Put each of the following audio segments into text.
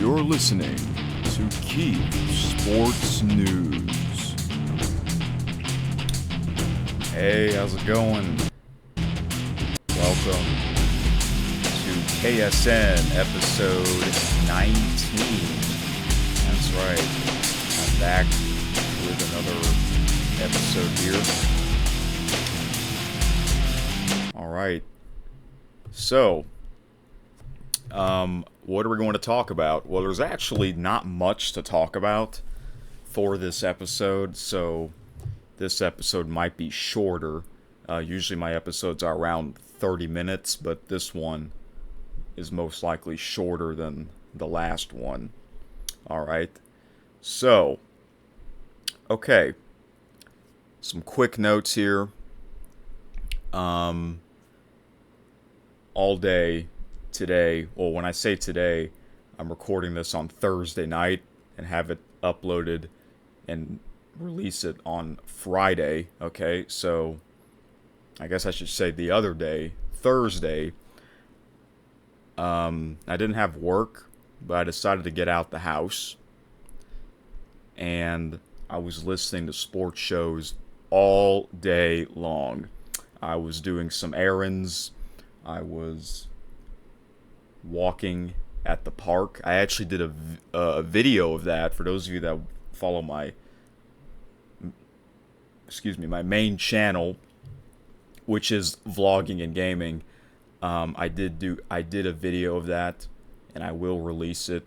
You're listening to Keep Sports News. Hey, how's it going? Welcome to KSN episode 19. That's right. I'm back with another episode here. Alright. So, what are we going to talk about? Well, there's actually not much to talk about for this episode, so this episode might be shorter. Usually my episodes are around 30 minutes, but this one is most likely shorter than the last one. Alright, so, okay, some quick notes here. All day today, well, when I say today, I'm recording this on Thursday night and have it uploaded and release it on Friday, okay? So, I guess I should say the other day, Thursday, I didn't have work, but I decided to get out the house, and I was listening to sports shows all day long. I was doing some errands, I was walking at the park. I actually did a video of that for those of you that follow my main channel, which is vlogging and gaming. I did a video of that, and I will release it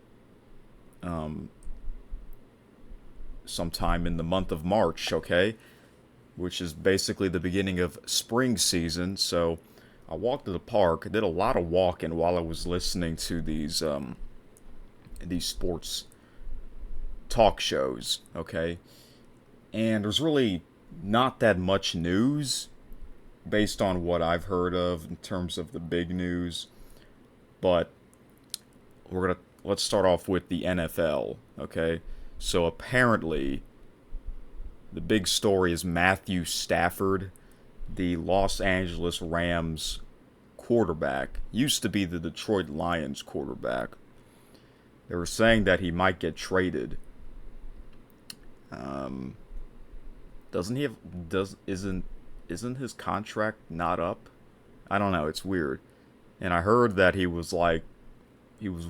sometime in the month of March, okay? Which is basically the beginning of spring season. So I walked to the park. I did a lot of walking while I was listening to these sports talk shows, okay? And there's really not that much news based on what I've heard of in terms of the big news. But let's start off with the NFL, okay? So apparently the big story is Matthew Stafford, the Los Angeles Rams quarterback, used to be the Detroit Lions quarterback. They were saying that he might get traded. Isn't his contract not up? I don't know, it's weird. And I heard that he was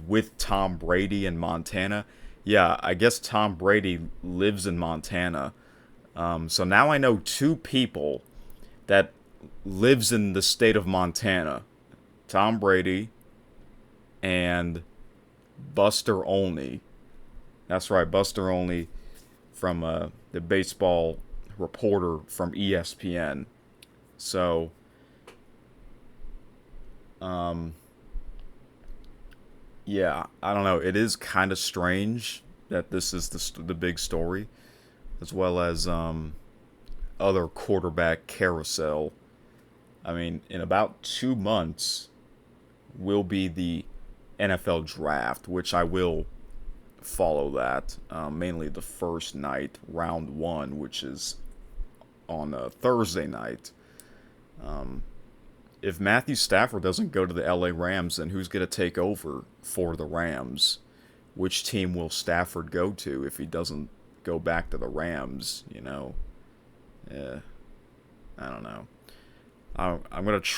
with Tom Brady in Montana. Yeah, I guess Tom Brady lives in Montana. So now I know two people that lives in the state of Montana. Tom Brady and Buster Olney. That's right, Buster Olney from the baseball reporter from ESPN. So, yeah, I don't know. It is kind of strange that this is the big story, as well as other quarterback carousel. I mean, in about 2 months will be the NFL draft, which I will follow that. Mainly the first night, round 1, which is on a Thursday night. If Matthew Stafford doesn't go to the LA Rams, then who's going to take over for the Rams? Which team will Stafford go to if he doesn't go back to the Rams, you know? Yeah, I don't know. I'm going to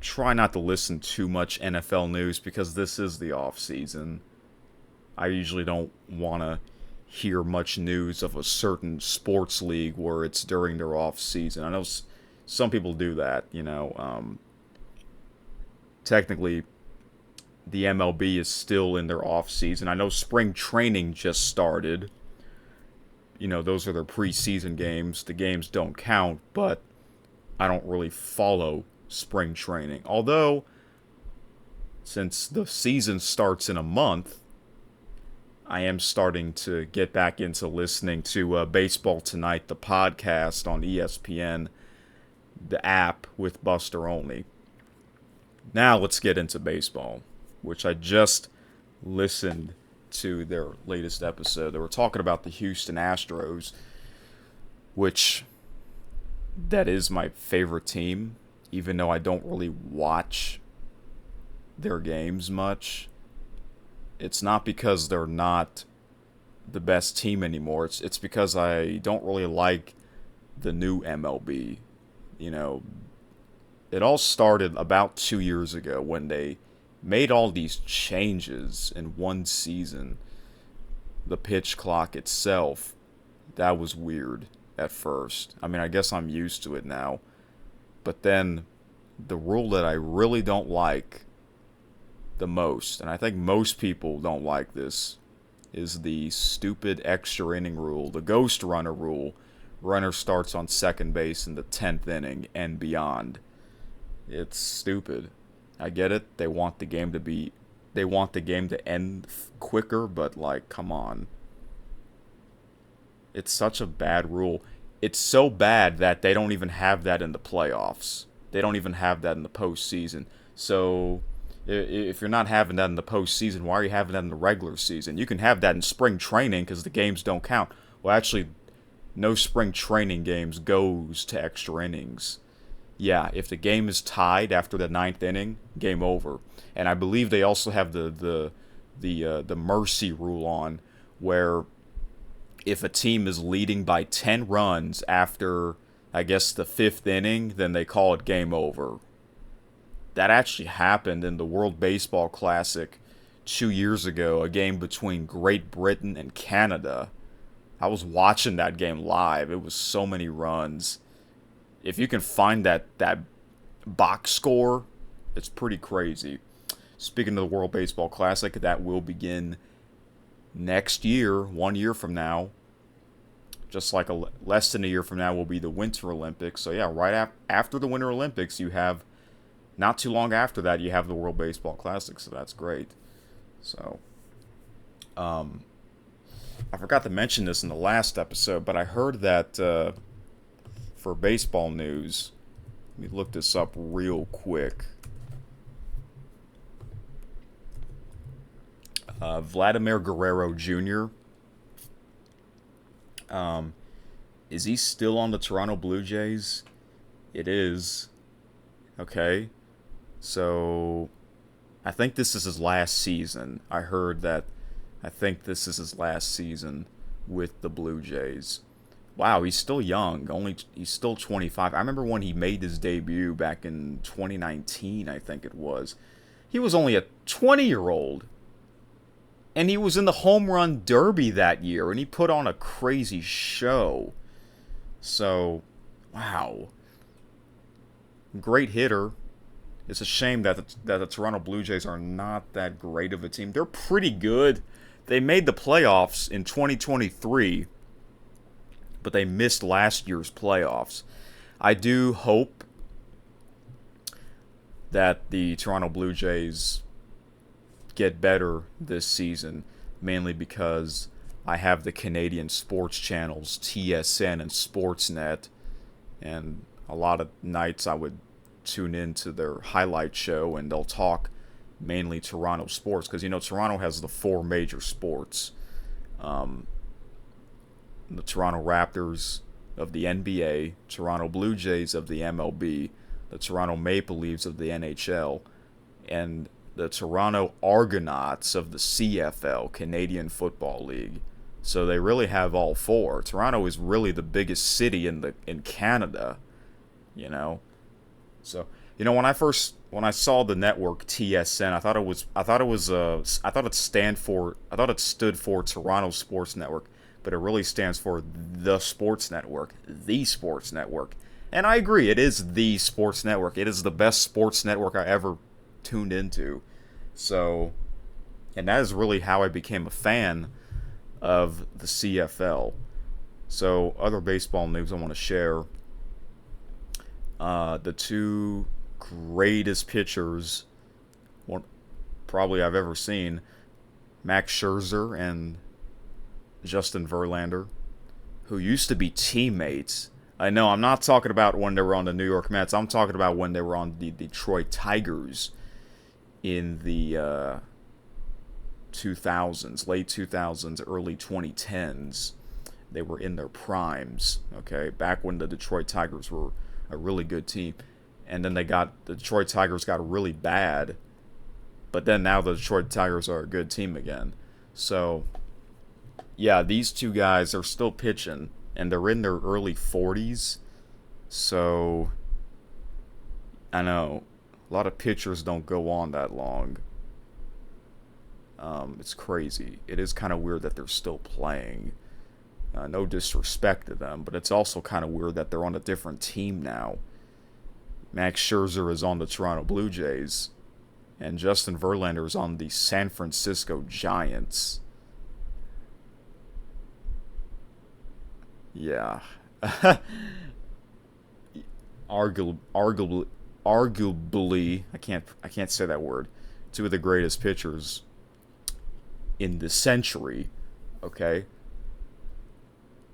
try not to listen too much NFL news because this is the off season. I usually don't want to hear much news of a certain sports league where it's during their off season. I know some people do that, you know. Technically, the MLB is still in their off season. I know spring training just started. You know, those are their preseason games. The games don't count, but I don't really follow spring training. Although, since the season starts in a month, I am starting to get back into listening to Baseball Tonight, the podcast on ESPN, the app with Buster Olney. Now let's get into baseball, which I just listened to their latest episode. They were talking about the Houston Astros, which that is my favorite team, even though I don't really watch their games much. it's not because they're not the best team anymore. It's because I don't really like the new MLB. You know, it all started about 2 years ago when they made all these changes in one season. The pitch clock itself, that was weird at first. I mean, I guess I'm used to it now. But then the rule that I really don't like the most, and I think most people don't like this, is the stupid extra inning rule, the ghost runner rule. Runner starts on second base in the 10th inning and beyond. It's stupid. I get it. They want the game to end quicker, but like, come on. It's such a bad rule. It's so bad that they don't even have that in the playoffs. They don't even have that in the postseason. So if you're not having that in the postseason, why are you having that in the regular season? You can have that in spring training because the games don't count. Well, actually, no spring training games goes to extra innings. Yeah, if the game is tied after the ninth inning, game over. And I believe they also have the mercy rule on, where if a team is leading by 10 runs after, I guess, the fifth inning, then they call it game over. That actually happened in the World Baseball Classic 2 years ago, a game between Great Britain and Canada. I was watching that game live. It was so many runs. If you can find that box score, it's pretty crazy. Speaking of the World Baseball Classic, that will begin next year, 1 year from now. Just like less than a year from now will be the Winter Olympics. So yeah, right after the Winter Olympics, you have, not too long after that, you have the World Baseball Classic. So that's great. So, I forgot to mention this in the last episode, but I heard that for baseball news, let me look this up real quick. Vladimir Guerrero Jr. Is he still on the Toronto Blue Jays? It is. Okay. So, I think this is his last season. I heard that. I think this is his last season with the Blue Jays. Wow, he's still young. He's still 25. I remember when he made his debut back in 2019, I think it was. He was only a 20-year-old. And he was in the home run derby that year, and he put on a crazy show. So, wow. Great hitter. It's a shame that the Toronto Blue Jays are not that great of a team. They're pretty good. They made the playoffs in 2023, but they missed last year's playoffs. I do hope that the Toronto Blue Jays get better this season, mainly because I have the Canadian sports channels TSN and Sportsnet, and a lot of nights I would tune into their highlight show, and they'll talk mainly Toronto sports, because Toronto has the four major sports. The Toronto Raptors of the NBA, Toronto Blue Jays of the MLB, the Toronto Maple Leafs of the NHL, and the Toronto Argonauts of the CFL, Canadian Football League. So they really have all four. Toronto is really the biggest city in Canada, So, when I saw the network TSN, I thought it stood for Toronto Sports Network, but it really stands for the Sports Network, the Sports Network. And I agree, it is the Sports Network. It is the best sports network I ever tuned into. So, and that is really how I became a fan of the CFL. So, other baseball news I want to share. The two greatest pitchers probably I've ever seen, Max Scherzer and Justin Verlander, who used to be teammates. I know, I'm not talking about when they were on the New York Mets. I'm talking about when they were on the Detroit Tigers in the 2000s, late 2000s, early 2010s. They were in their primes, okay, back when the Detroit Tigers were a really good team. And then the Detroit Tigers got really bad But then now the Detroit Tigers are a good team again. So, yeah, these two guys are still pitching, and they're in their early 40s. So, I know a lot of pitchers don't go on that long. It's crazy. It is kind of weird that they're still playing. No disrespect to them, but it's also kind of weird that they're on a different team now. Max Scherzer is on the Toronto Blue Jays, and Justin Verlander is on the San Francisco Giants. Yeah. Arguably, I can't say that word. Two of the greatest pitchers in the century. Okay,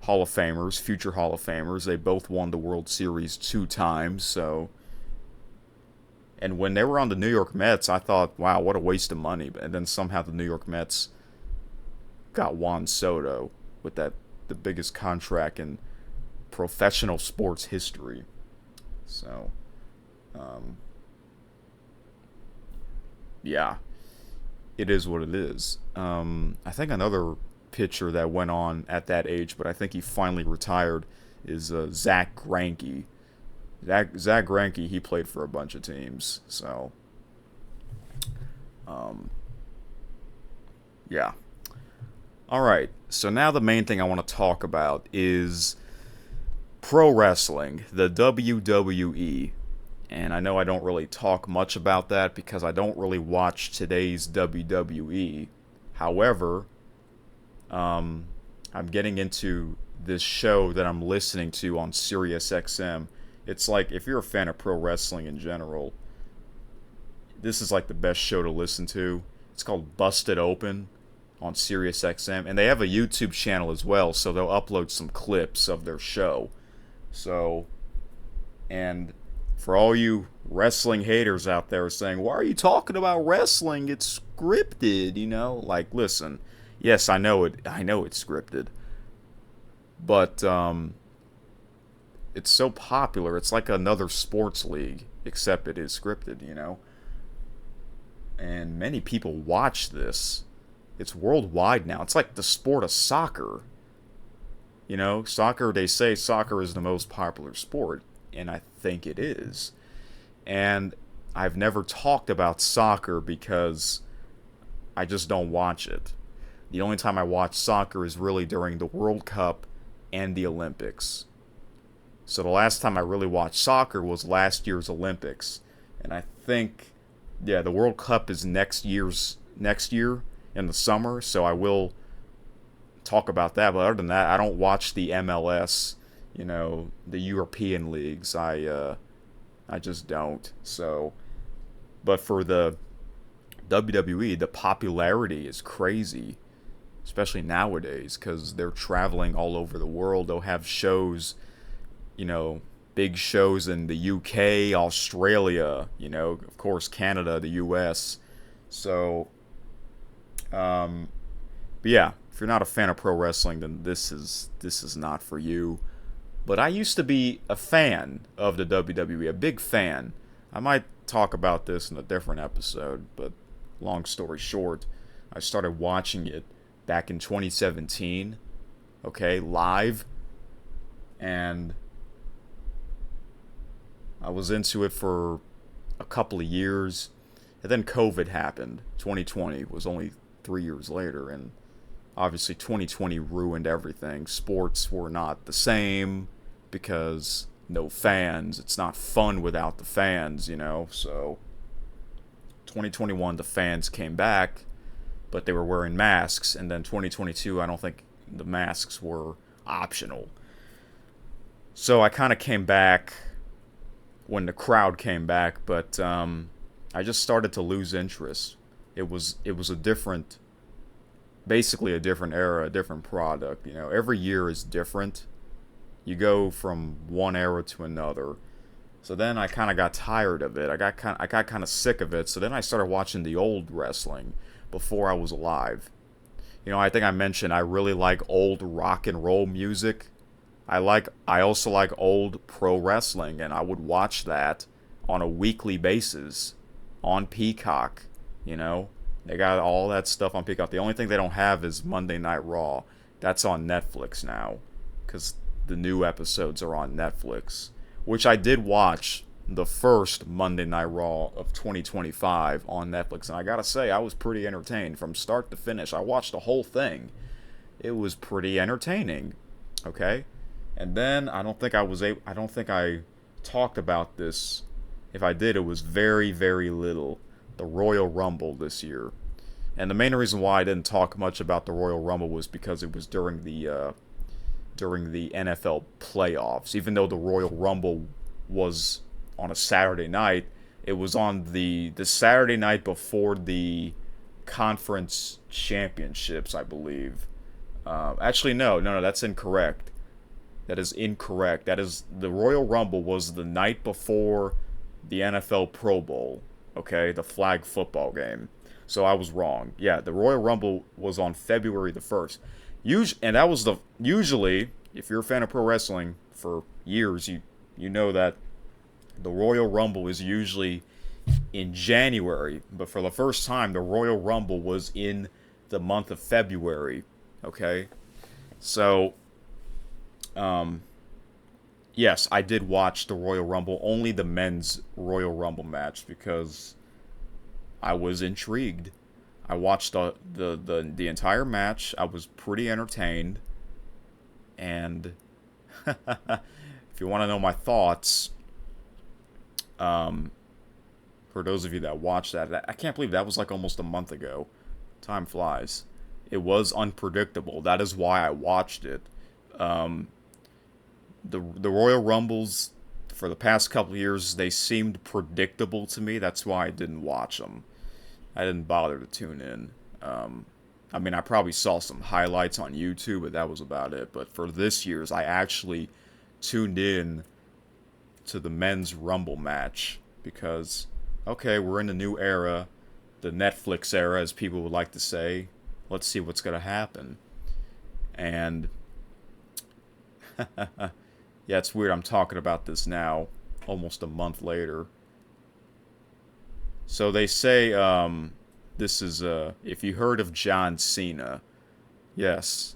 Hall of Famers, future Hall of Famers. They both won the World Series 2 times. So, and when they were on the New York Mets, I thought, wow, what a waste of money. And then somehow the New York Mets got Juan Soto with the biggest contract in professional sports history. So, yeah, it is what it is. I think another pitcher that went on at that age, but I think he finally retired, is Zach Greinke. Zach Greinke, he played for a bunch of teams. So, yeah. All right. So now the main thing I want to talk about is pro wrestling, the WWE. And I know I don't really talk much about that because I don't really watch today's WWE. However, I'm getting into this show that I'm listening to on SiriusXM. It's like, if you're a fan of pro wrestling in general, this is like the best show to listen to. It's called Busted Open on SiriusXM. And they have a YouTube channel as well, so they'll upload some clips of their show. So, and for all you wrestling haters out there saying, why are you talking about wrestling? It's scripted, Like, listen, yes, I know it's scripted. But it's so popular. It's like another sports league, except it is scripted, And many people watch this. It's worldwide now. It's like the sport of soccer. Soccer, they say soccer is the most popular sport, and I think it is. And I've never talked about soccer because I just don't watch it. The only time I watch soccer is really during the World Cup and the Olympics. So the last time I really watched soccer was last year's Olympics. And I think, yeah, the World Cup is next year in the summer, so I will talk about that. But other than that, I don't watch the MLS, the European leagues. I just don't. So, but for the WWE, the popularity is crazy, especially nowadays, because they're traveling all over the world. They'll have shows, big shows in the UK, Australia, of course, Canada, the US. So, but yeah, if you're not a fan of pro wrestling, then this is not for you. But I used to be a fan of the WWE, a big fan. I might talk about this in a different episode, but long story short, I started watching it back in 2017, okay, live, and I was into it for a couple of years, and then COVID happened. 2020 was only 3 years later, and obviously 2020 ruined everything. Sports were not the same because no fans. It's not fun without the fans, So 2021, the fans came back, but they were wearing masks. And then 2022, I don't think the masks were optional. So I kind of came back when the crowd came back, but I just started to lose interest. It was basically a different era, a different product. Every year is different. You go from one era to another. So then I kind of got tired of it. I got kind of sick of it. So then I started watching the old wrestling before I was alive. I think I mentioned I really like old rock and roll music. I also like old pro wrestling, and I would watch that on a weekly basis on Peacock. You know, they got all that stuff on Peacock. The only thing they don't have is Monday Night Raw. That's on Netflix now, because the new episodes are on Netflix. Which I did watch the first Monday Night Raw of 2025 on Netflix, and I gotta say, I was pretty entertained from start to finish. I watched the whole thing. It was pretty entertaining. Okay, and then I don't think I talked about this. If I did, it was very, very little. The Royal Rumble this year. And the main reason why I didn't talk much about the Royal Rumble was because it was during the NFL playoffs. Even though the Royal Rumble was on a Saturday night, it was on the Saturday night before the conference championships, I believe. Actually, no, that's incorrect. That is incorrect. That is the Royal Rumble was the night before the NFL Pro Bowl. Okay, the flag football game. So I was wrong. Yeah, the Royal Rumble was on February the 1st. And that was usually, if you're a fan of pro wrestling for years, you know that the Royal Rumble is usually in January, but for the first time the Royal Rumble was in the month of February. Okay? So yes, I did watch the Royal Rumble, only the men's Royal Rumble match, because I was intrigued. I watched the entire match. I was pretty entertained. And if you want to know my thoughts, for those of you that watched that, I can't believe that was like almost a month ago. Time flies. It was unpredictable. That is why I watched it. The Royal Rumbles for the past couple of years, they seemed predictable to me. That's why I didn't watch them. I didn't bother to tune in. I mean, I probably saw some highlights on YouTube, but that was about it. But for this year's, I actually tuned in to the men's Rumble match because, okay, we're in the new era, the Netflix era, as people would like to say. Let's see what's going to happen. And yeah, it's weird I'm talking about this now, almost a month later. So they say, this is, if you heard of John Cena, yes,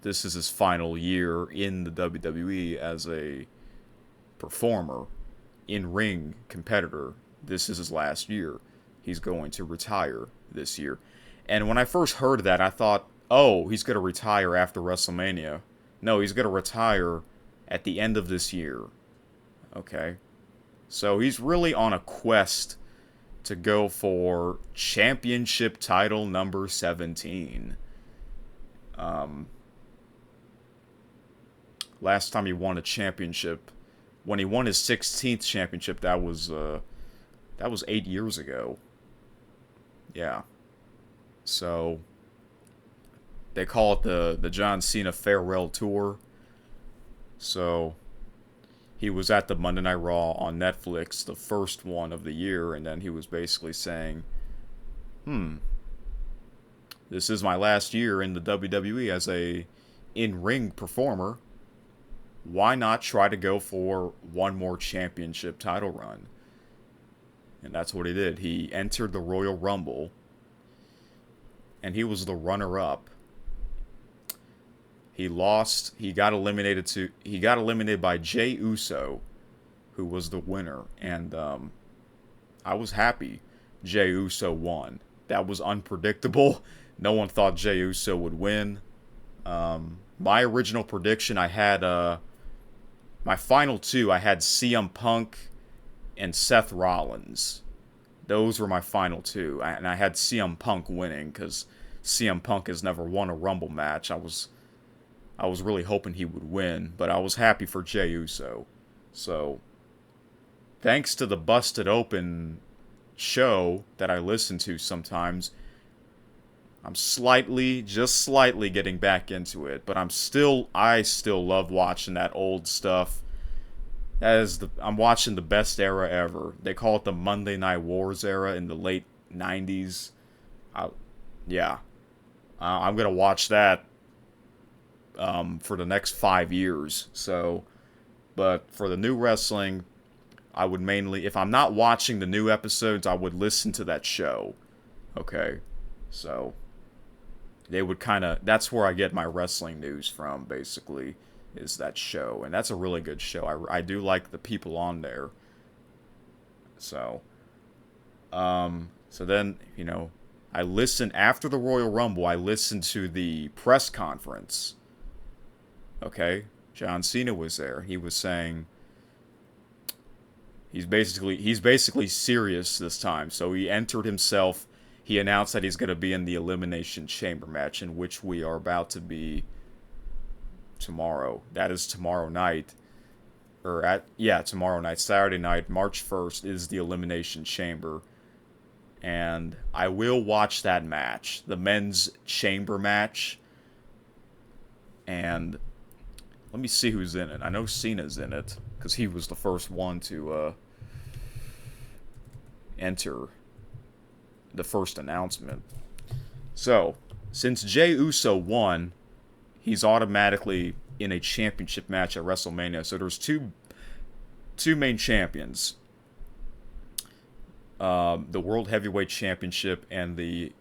this is his final year in the WWE as a performer, in-ring competitor. This is his last year. He's going to retire this year. And when I first heard that, I thought, oh, he's going to retire after WrestleMania. No, he's going to retire at the end of this year. Okay. So he's really on a quest to go for championship title number 17. Last time he won a championship, when he won his 16th championship, that was 8 years ago. Yeah. So they call it the John Cena Farewell Tour. So he was at the Monday Night Raw on Netflix, the first one of the year, and then he was basically saying, this is my last year in the WWE as a in-ring performer. Why not try to go for one more championship title run? And that's what he did. He entered the Royal Rumble, and he was the runner-up. He lost. He got eliminated by Jey Uso, who was the winner. And I was happy Jey Uso won. That was unpredictable. No one thought Jey Uso would win. My original prediction, I had my final two. I had CM Punk and Seth Rollins. Those were my final two, and I had CM Punk winning because CM Punk has never won a Rumble match. I was really hoping he would win, but I was happy for Jey Uso. So, thanks to the Busted Open show that I listen to sometimes, I'm just slightly getting back into it, but I still love watching that old stuff. I'm watching the best era ever. They call it the Monday Night Wars era in the late 90s. I'm gonna watch that for the next 5 years. So, but for the new wrestling, I would mainly, if I'm not watching the new episodes, I would listen to that show. Okay, so they would kind of, that's where I get my wrestling news from, basically, is that show. And that's a really good show. I do like the people on there. So, so then, I listened, after the Royal Rumble, I listened to the press conference. Okay, John Cena was there. He was saying he's basically serious this time. So he entered himself. He announced that he's going to be in the Elimination Chamber match, in which we are about to be tomorrow. That is tomorrow night. Tomorrow night, Saturday night, March 1st is the Elimination Chamber. And I will watch that match, the men's chamber match. And let me see who's in it. I know Cena's in it, because he was the first one to enter the first announcement. So, since Jey Uso won, he's automatically in a championship match at WrestleMania. So there's two main champions. The World Heavyweight Championship and the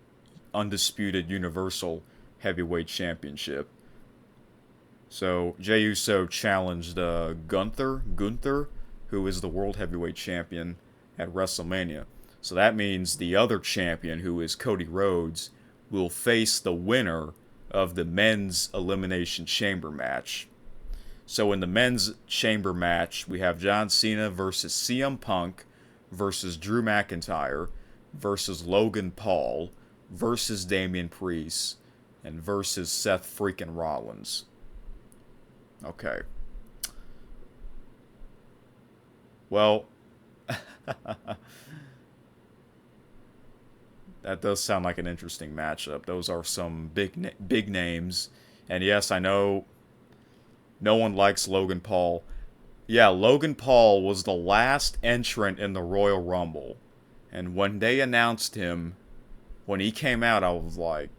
Undisputed Universal Heavyweight Championship. So Jey Uso challenged Gunther, who is the World Heavyweight Champion at WrestleMania. So that means the other champion, who is Cody Rhodes, will face the winner of the men's Elimination Chamber match. So in the men's chamber match, we have John Cena versus CM Punk versus Drew McIntyre versus Logan Paul versus Damian Priest and versus Seth freaking Rollins. Okay. Well, that does sound like an interesting matchup. Those are some big names. And yes, I know no one likes Logan Paul. Yeah, Logan Paul was the last entrant in the Royal Rumble. And when they announced him, when he came out, I was like,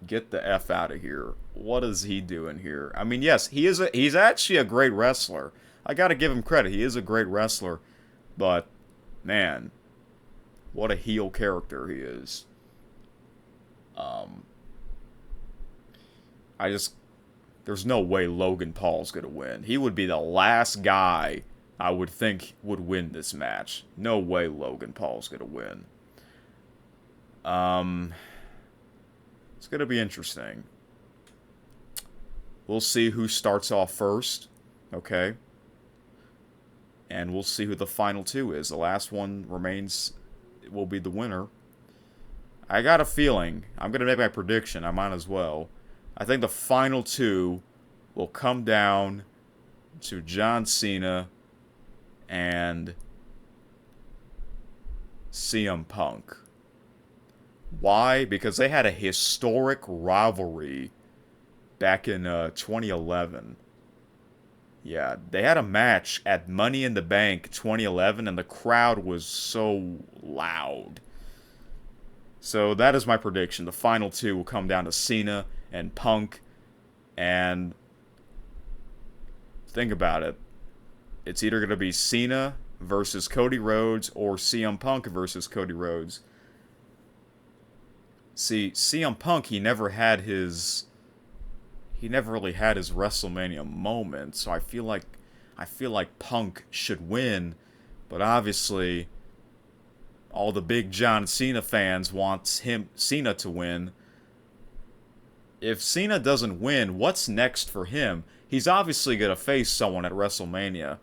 get the F out of here. What is he doing here? I mean, yes, he's actually a great wrestler. I gotta give him credit. He is a great wrestler. But, man, what a heel character he is. There's no way Logan Paul's gonna win. He would be the last guy I would think would win this match. No way Logan Paul's gonna win. It's gonna be interesting. We'll see who starts off first, okay? And we'll see who the final two is. The last one will be the winner. I got a feeling, I'm gonna make my prediction, I might as well. I think the final two will come down to John Cena and CM Punk. Why? Because they had a historic rivalry back in 2011. Yeah, they had a match at Money in the Bank 2011, and the crowd was so loud. So that is my prediction. The final two will come down to Cena and Punk. And think about it. It's either going to be Cena versus Cody Rhodes or CM Punk versus Cody Rhodes. See, CM Punk, he never really had his WrestleMania moment, so I feel like Punk should win, but obviously all the big John Cena fans want Cena to win. If Cena doesn't win, what's next for him? He's obviously going to face someone at WrestleMania.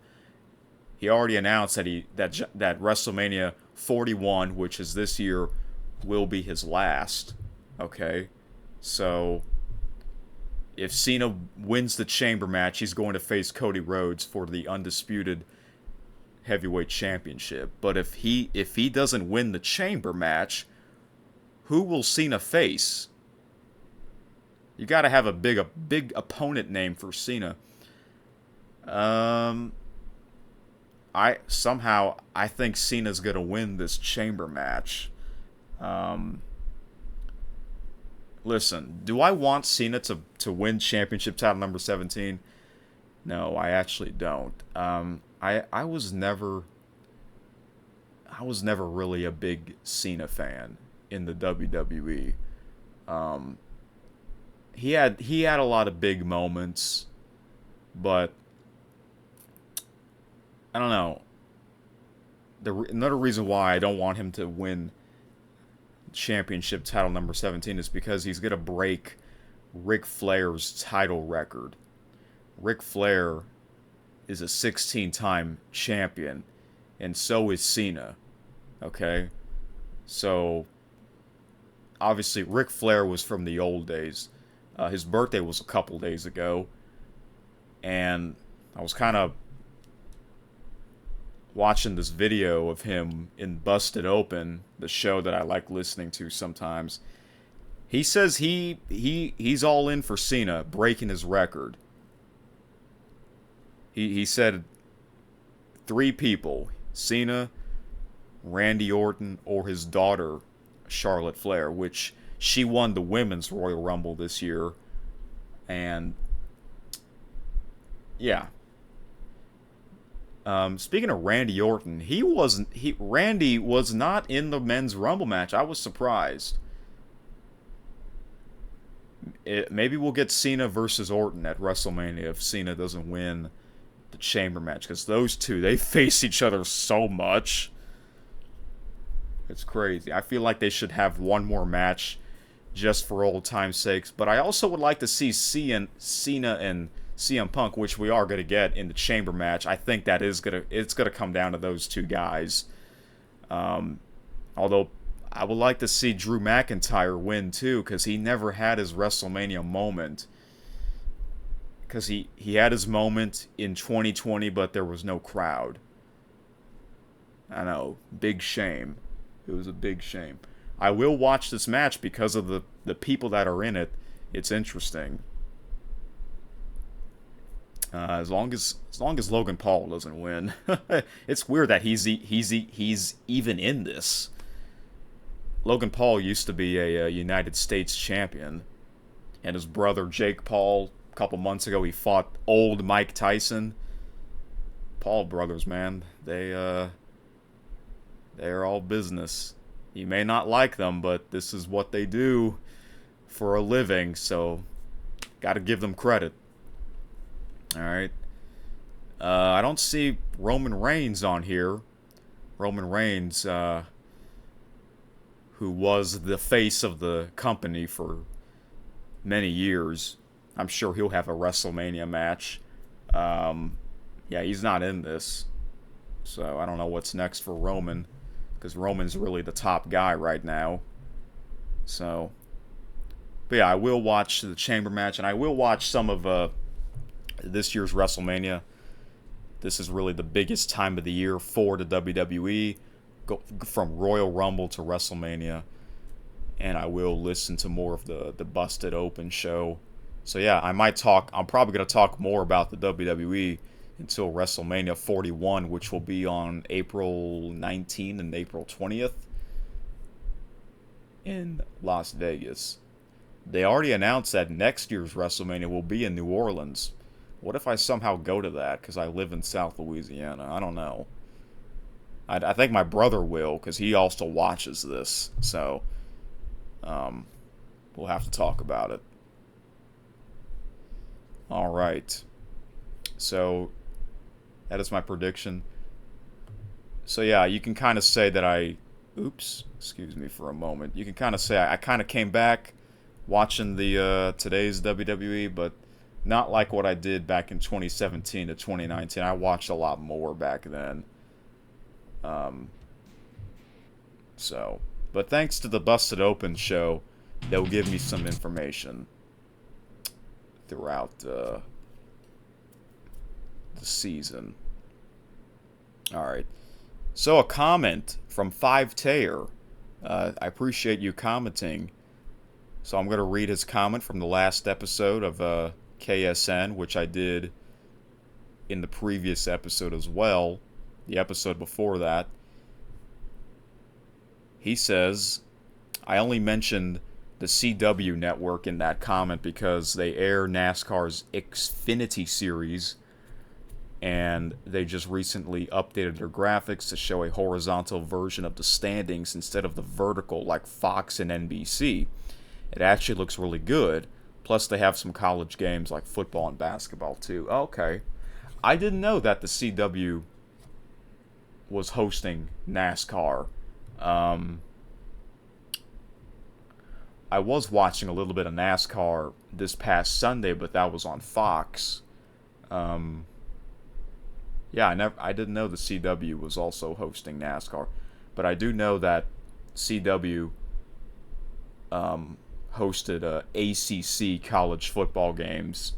He already announced that WrestleMania 41, which is this year, will be his last. Okay? So if Cena wins the chamber match, he's going to face Cody Rhodes for the undisputed heavyweight championship. But if he doesn't win the chamber match, who will Cena face? You got to have a big opponent name for Cena. I think Cena's going to win this chamber match. Listen, do I want Cena to win championship title number 17? No, I actually don't. I was never really a big Cena fan in the WWE. Um, he had a lot of big moments, but I don't know. Another reason why I don't want him to win championship title number 17 is because he's gonna break Ric Flair's title record. Ric Flair is a 16-time champion, and so is Cena. Okay? So, obviously, Ric Flair was from the old days. His birthday was a couple days ago, and I was kind of watching this video of him in Busted Open, the show that I like listening to sometimes. He says he's all in for Cena breaking his record. He said 3 people: Cena, Randy Orton, or his daughter, Charlotte Flair, which she won the Women's Royal Rumble this year. And yeah. Speaking of Randy Orton, Randy was not in the Men's Rumble match. I was surprised. Maybe we'll get Cena versus Orton at WrestleMania if Cena doesn't win the Chamber match, because those two, they face each other so much. It's crazy. I feel like they should have one more match just for old time's sakes. But I also would like to see Cena and CM Punk, which we are going to get in the Chamber match. I think that it's going to come down to those two guys. Although I would like to see Drew McIntyre win too, because he never had his WrestleMania moment. Because he had his moment in 2020, but there was no crowd. I know, big shame. It was a big shame. I will watch this match because of the people that are in it. It's interesting. As long as Logan Paul doesn't win. It's weird that he's even in this. Logan Paul used to be a United States champion, and his brother Jake Paul, a couple months ago, he fought old Mike Tyson. Paul brothers, man, they are all business. You may not like them, but this is what they do for a living, so gotta give them credit. Alright. I don't see Roman Reigns on here. Roman Reigns, who was the face of the company for many years. I'm sure he'll have a WrestleMania match. Yeah, he's not in this. So I don't know what's next for Roman, because Roman's really the top guy right now. So, but yeah, I will watch the Chamber match, and I will watch some of this year's WrestleMania. This is really the biggest time of the year for the WWE, from Royal Rumble to WrestleMania. And I will listen to more of the Busted Open show. So yeah, I'm probably going to talk more about the WWE until WrestleMania 41, which will be on April 19th and April 20th in Las Vegas. They already announced that next year's WrestleMania will be in New Orleans. What if I somehow go to that because I live in South Louisiana? I don't know. I think my brother will, because he also watches this. So, we'll have to talk about it. Alright. So, that is my prediction. So yeah, you can kind of say that excuse me for a moment. You can kind of say I kind of came back watching the today's WWE, but not like what I did back in 2017 to 2019. I watched a lot more back then. But thanks to the Busted Open show, they'll give me some information throughout the season. Alright. So a comment from 5Tayer. I appreciate you commenting. So I'm going to read his comment from the last episode of KSN, which I did in the previous episode as well. The episode before that. He says, I only mentioned the CW network in that comment because they air NASCAR's Xfinity Series, and they just recently updated their graphics to show a horizontal version of the standings instead of the vertical like Fox and NBC. It actually looks really good. Plus, they have some college games like football and basketball too. Okay. I didn't know that the CW was hosting NASCAR. I was watching a little bit of NASCAR this past Sunday, but that was on Fox. Yeah, I didn't know the CW was also hosting NASCAR, but I do know that CW hosted ACC college football games.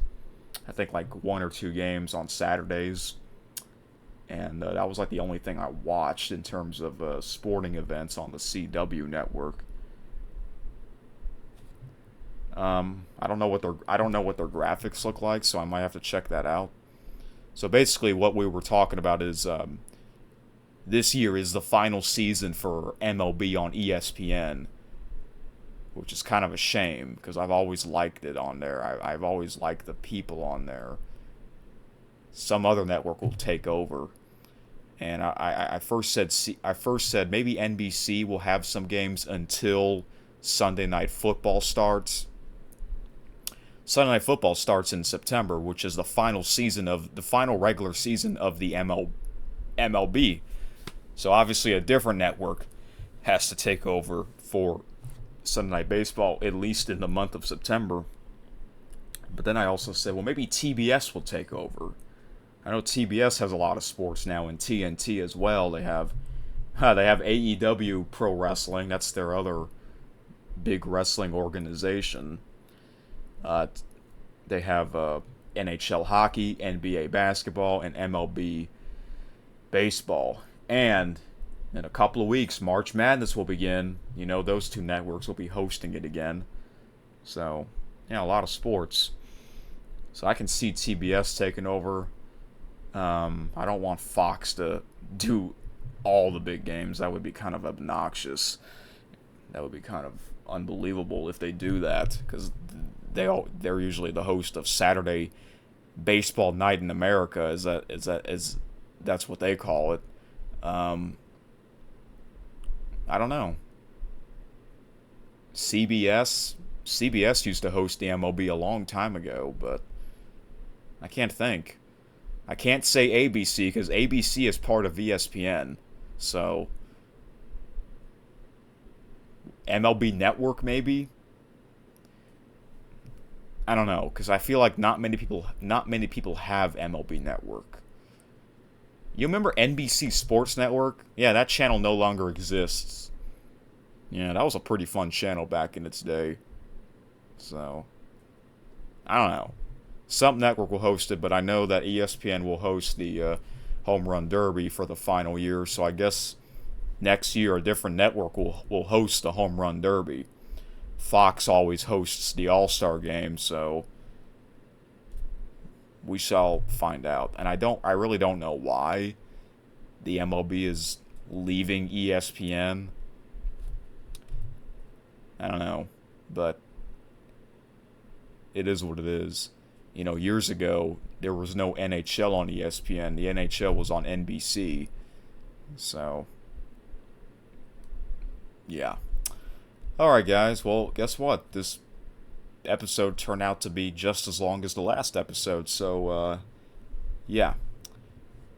I think like 1 or 2 games on Saturdays, and that was like the only thing I watched in terms of sporting events on the CW network. I don't know what their graphics look like, so I might have to check that out. So basically, what we were talking about is this year is the final season for MLB on ESPN, which is kind of a shame because I've always liked it on there. I've always liked the people on there. Some other network will take over, and I first said maybe NBC will have some games until Sunday Night Football starts. Sunday Night Football starts in September, which is the final regular season of the MLB. So obviously a different network has to take over for Sunday Night Baseball, at least in the month of September. But then I also said, well, maybe TBS will take over. I know TBS has a lot of sports now, and TNT as well. They have AEW Pro Wrestling. That's their other big wrestling organization. They have NHL hockey, NBA basketball, and MLB baseball. And in a couple of weeks, March Madness will begin. You know, those two networks will be hosting it again. So, yeah, a lot of sports. So I can see TBS taking over. I don't want Fox to do all the big games. That would be kind of obnoxious. That would be kind of unbelievable if they do that, because they're usually the host of Saturday Baseball Night in America. That's what they call it. I don't know. CBS used to host the MLB a long time ago, but I can't think. I can't say ABC because ABC is part of ESPN. So MLB Network maybe. I don't know, because I feel like not many people have MLB Network. You remember NBC Sports Network? Yeah, that channel no longer exists. Yeah, that was a pretty fun channel back in its day. So, I don't know. Some network will host it, but I know that ESPN will host the Home Run Derby for the final year. So I guess next year a different network will host the Home Run Derby. Fox always hosts the All-Star Game, so we shall find out. And I really don't know why the MLB is leaving ESPN. I don't know, but it is what it is. You know, years ago, there was no NHL on ESPN. The NHL was on NBC. So, yeah. Alright, guys. Well, guess what? This episode turned out to be just as long as the last episode. So, yeah.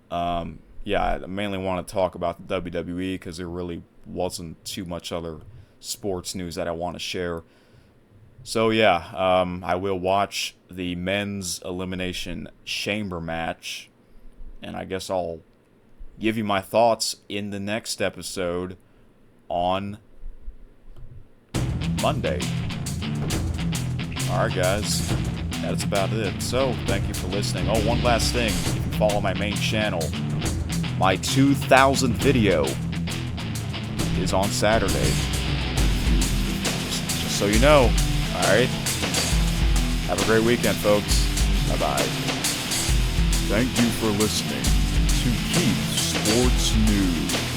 I mainly want to talk about the WWE because there really wasn't too much other sports news that I want to share. So, yeah, I will watch the men's Elimination Chamber match, and I guess I'll give you my thoughts in the next episode on Monday. Alright, guys, that's about it. So, thank you for listening. Oh, one last thing. If you follow my main channel, my 2000 video is on Saturday. Just so you know. Alright? Have a great weekend, folks. Bye-bye. Thank you for listening to Keith Sports News.